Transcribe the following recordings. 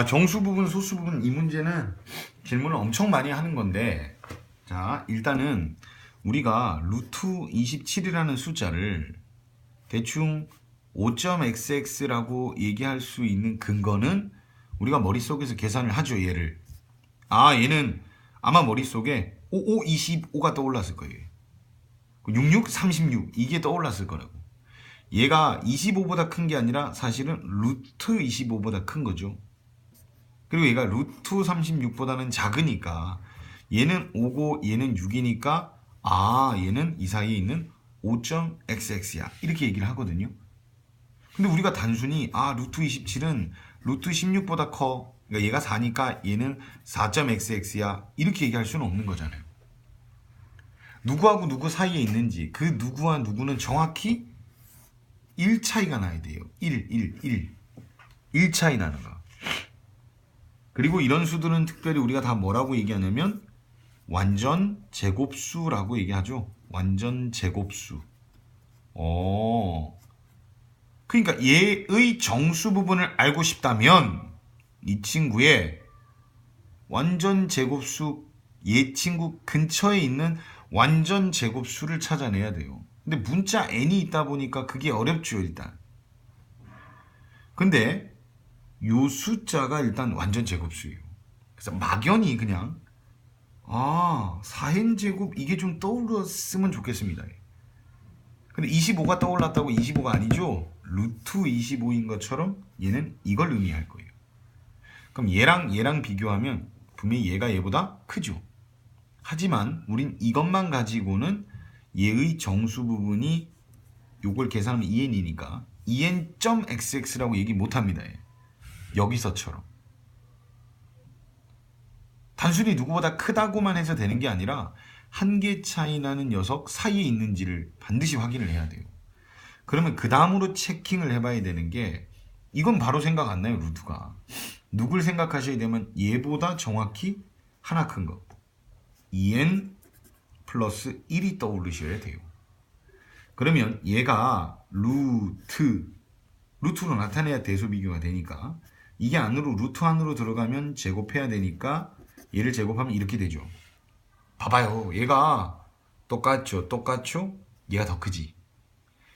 정수 부분, 소수 부분 이 문제는 질문을 엄청 많이 하는 건데, 자, 일단은 우리가 루트 27이라는 숫자를 대충 5.xx라고 얘기할 수 있는 근거는 우리가 머릿속에서 계산을 하죠, 얘를. 얘는 아마 머릿속에 5525가 떠올랐을 거예요. 66, 36 이게 떠올랐을 거라고. 얘가 25보다 큰 게 아니라 사실은 루트 25보다 큰 거죠. 그리고 얘가 루트 36보다는 작으니까 얘는 5고 얘는 6이니까 얘는 이 사이에 있는 5.xx야 이렇게 얘기를 하거든요. 근데 우리가 단순히 루트 27은 루트 16보다 커, 그러니까 얘가 4니까 얘는 4.xx야 이렇게 얘기할 수는 없는 거잖아요. 누구하고 누구 사이에 있는지 그 누구와 누구는 정확히 1 차이가 나야 돼요. 1 차이 나는 거. 그리고 이런 수들은 특별히 우리가 다 뭐라고 얘기하냐면 완전 제곱수라고 얘기하죠. 완전 제곱수. 그러니까 얘의 정수 부분을 알고 싶다면 이 친구의 완전 제곱수, 얘 친구 근처에 있는 완전 제곱수를 찾아내야 돼요. 근데 문자 n이 있다 보니까 그게 어렵죠, 일단. 근데 요 숫자가 일단 완전 제곱수예요. 그래서 막연히 그냥 4n 제곱 이게 좀 떠올랐으면 좋겠습니다. 근데 25가 떠올랐다고 25가 아니죠? 루트 25인 것처럼 얘는 이걸 의미할 거예요. 그럼 얘랑 비교하면 분명히 얘가 얘보다 크죠. 하지만 우린 이것만 가지고는 얘의 정수 부분이 요걸 계산하면 2n이니까 2n.xx라고 얘기 못합니다. 여기서처럼. 단순히 누구보다 크다고만 해서 되는 게 아니라 한 개 차이 나는 녀석 사이에 있는지를 반드시 확인을 해야 돼요. 그러면 그 다음으로 체킹을 해봐야 되는 게 이건 바로 생각 안 나요, 루트가. 누굴 생각하셔야 되면 얘보다 정확히 하나 큰 거. 2n 플러스 1이 떠오르셔야 돼요. 그러면 얘가 루트로 나타내야 대소 비교가 되니까 이게 루트 안으로 들어가면 제곱해야 되니까 얘를 제곱하면 이렇게 되죠. 봐봐요. 얘가 똑같죠. 얘가 더 크지.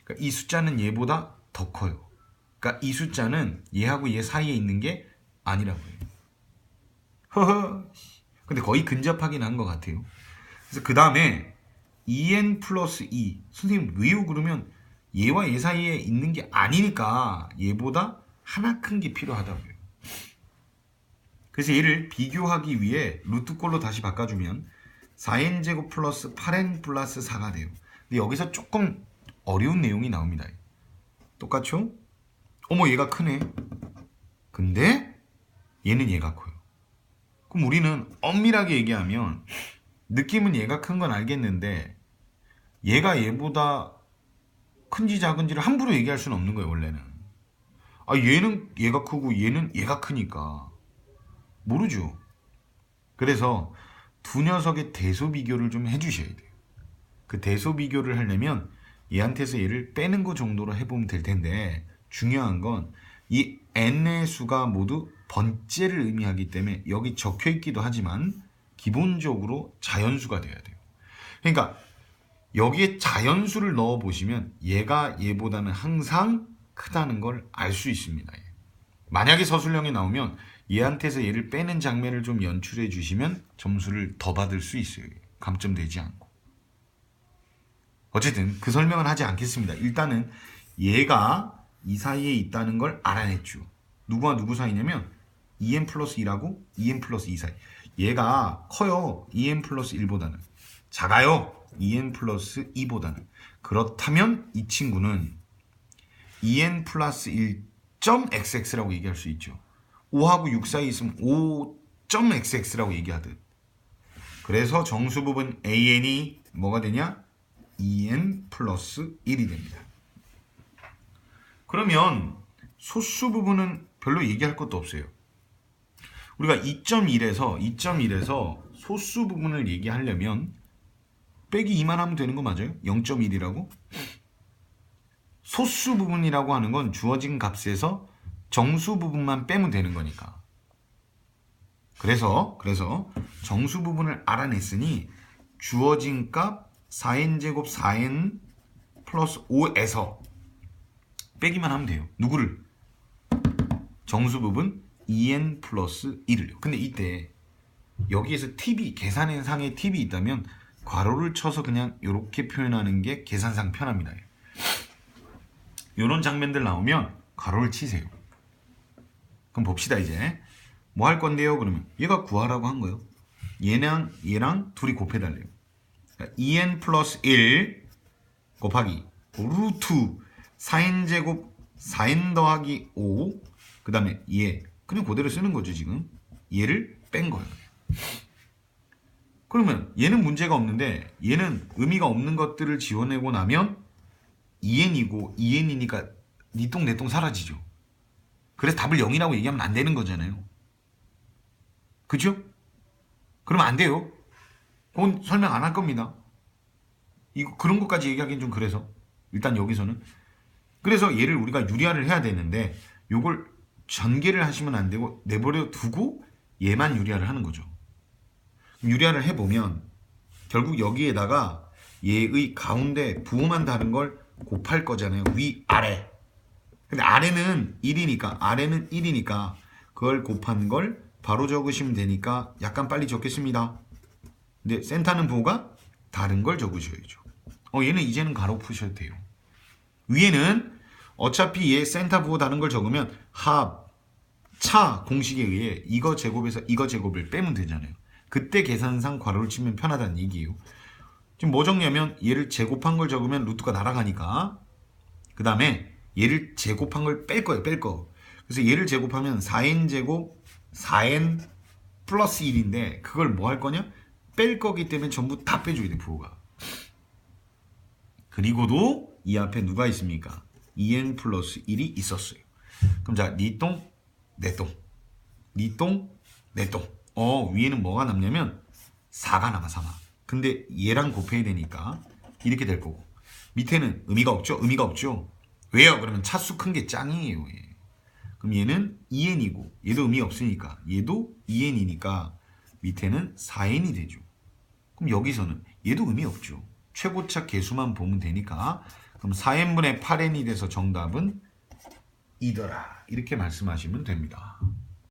그러니까 이 숫자는 얘보다 더 커요. 그러니까 이 숫자는 얘하고 얘 사이에 있는 게 아니라고요. 근데 거의 근접하긴 한 것 같아요. 그래서 그 다음에 2n 플러스 2. 선생님 왜요? 그러면 얘와 얘 사이에 있는 게 아니니까 얘보다 하나 큰 게 필요하다고요. 그래서 얘를 비교하기 위해 루트꼴로 다시 바꿔주면 4n제곱 플러스 8n 플러스 4가 돼요. 근데 여기서 조금 어려운 내용이 나옵니다. 똑같죠? 얘가 크네. 근데 얘는 얘가 커요. 그럼 우리는 엄밀하게 얘기하면 느낌은 얘가 큰 건 알겠는데 얘가 얘보다 큰지 작은지를 함부로 얘기할 수는 없는 거예요, 원래는. 얘는 얘가 크고 얘는 얘가 크니까 모르죠. 그래서 두 녀석의 대소 비교를 좀 해주셔야 돼요. 그 대소 비교를 하려면 얘한테서 얘를 빼는 거 정도로 해보면 될 텐데 중요한 건 이 n의 수가 모두 번째를 의미하기 때문에 여기 적혀 있기도 하지만 기본적으로 자연수가 돼야 돼요. 그러니까 여기에 자연수를 넣어 보시면 얘가 얘보다는 항상 크다는 걸 알 수 있습니다. 만약에 서술형이 나오면 얘한테서 얘를 빼는 장면을 좀 연출해 주시면 점수를 더 받을 수 있어요. 감점되지 않고. 어쨌든 그 설명은 하지 않겠습니다. 일단은 얘가 이 사이에 있다는 걸 알아냈죠. 누구와 누구 사이냐면 2n 플러스 2라고 2n 플러스 2 사이. 얘가 커요. 2n 플러스 1보다는. 작아요. 2n 플러스 2보다는. 그렇다면 이 친구는 2n 플러스 1.xx라고 얘기할 수 있죠. 5하고 6 사이에 있으면 5.xx라고 얘기하듯. 그래서 정수 부분 an이 뭐가 되냐? 2n 플러스 1이 됩니다. 그러면 소수 부분은 별로 얘기할 것도 없어요. 우리가 2.1에서 소수 부분을 얘기하려면 빼기 2만 하면 되는 거 맞아요? 0.1이라고? 소수 부분이라고 하는 건 주어진 값에서 정수 부분만 빼면 되는 거니까. 그래서 정수 부분을 알아냈으니 주어진 값 4n제곱 4n 플러스 5에서 빼기만 하면 돼요. 누구를? 정수 부분 2n 플러스 1을요. 근데 이때 여기에서 팁이, 계산상의 팁이 있다면 괄호를 쳐서 그냥 이렇게 표현하는 게 계산상 편합니다. 이런 장면들 나오면 괄호를 치세요. 그럼 봅시다. 이제 뭐 할 건데요? 그러면 얘가 구하라고 한 거예요. 얘랑 둘이 곱해달래요. 그러니까 2n 플러스 1 곱하기 루트 4n제곱 4n 더하기 5, 그 다음에 얘 그냥 그대로 쓰는 거죠. 지금 얘를 뺀 거예요. 그러면 얘는 문제가 없는데 얘는 의미가 없는 것들을 지워내고 나면 2n이고 2n이니까 니똥 내똥 사라지죠. 그래서 답을 0이라고 얘기하면 안 되는 거잖아요. 그죠? 그러면 안 돼요. 그건 설명 안 할 겁니다. 이거 그런 것까지 얘기하기는 좀 그래서 일단 여기서는 그래서 얘를 우리가 유리화를 해야 되는데 요걸 전개를 하시면 안 되고 내버려 두고 얘만 유리화를 하는 거죠. 유리화를 해보면 결국 여기에다가 얘의 가운데 부호만 다른 걸 곱할 거잖아요. 위, 아래. 근데 아래는 1이니까 그걸 곱한 걸 바로 적으시면 되니까 약간 빨리 적겠습니다. 근데 센터는 부호가 다른 걸 적으셔야죠. 얘는 이제는 가로 푸셔도 돼요. 위에는 어차피 얘 센터 부호 다른 걸 적으면 차 공식에 의해 이거 제곱에서 이거 제곱을 빼면 되잖아요. 그때 계산상 괄호를 치면 편하다는 얘기예요. 지금 뭐 적냐면 얘를 제곱한 걸 적으면 루트가 날아가니까 그 다음에 얘를 제곱한 걸 뺄 거예요. 뺄 거. 그래서 얘를 제곱하면 4n제곱 4n 플러스 1인데 그걸 뭐 할 거냐? 뺄 거기 때문에 전부 다 빼줘야 돼. 부호가. 그리고도 이 앞에 누가 있습니까? 2n 플러스 1이 있었어요. 그럼 자, 니똥 내똥 니똥 내똥 위에는 뭐가 남냐면 4가 남아. 4가. 근데 얘랑 곱해야 되니까 이렇게 될 거고 밑에는 의미가 없죠. 왜요? 그러면 차수 큰 게 짱이에요. 얘. 그럼 얘는 2n이고 얘도 의미 없으니까 얘도 2n이니까 밑에는 4n이 되죠. 그럼 여기서는 얘도 의미 없죠. 최고차 개수만 보면 되니까 그럼 4n분의 8n이 돼서 정답은 이더라. 이렇게 말씀하시면 됩니다.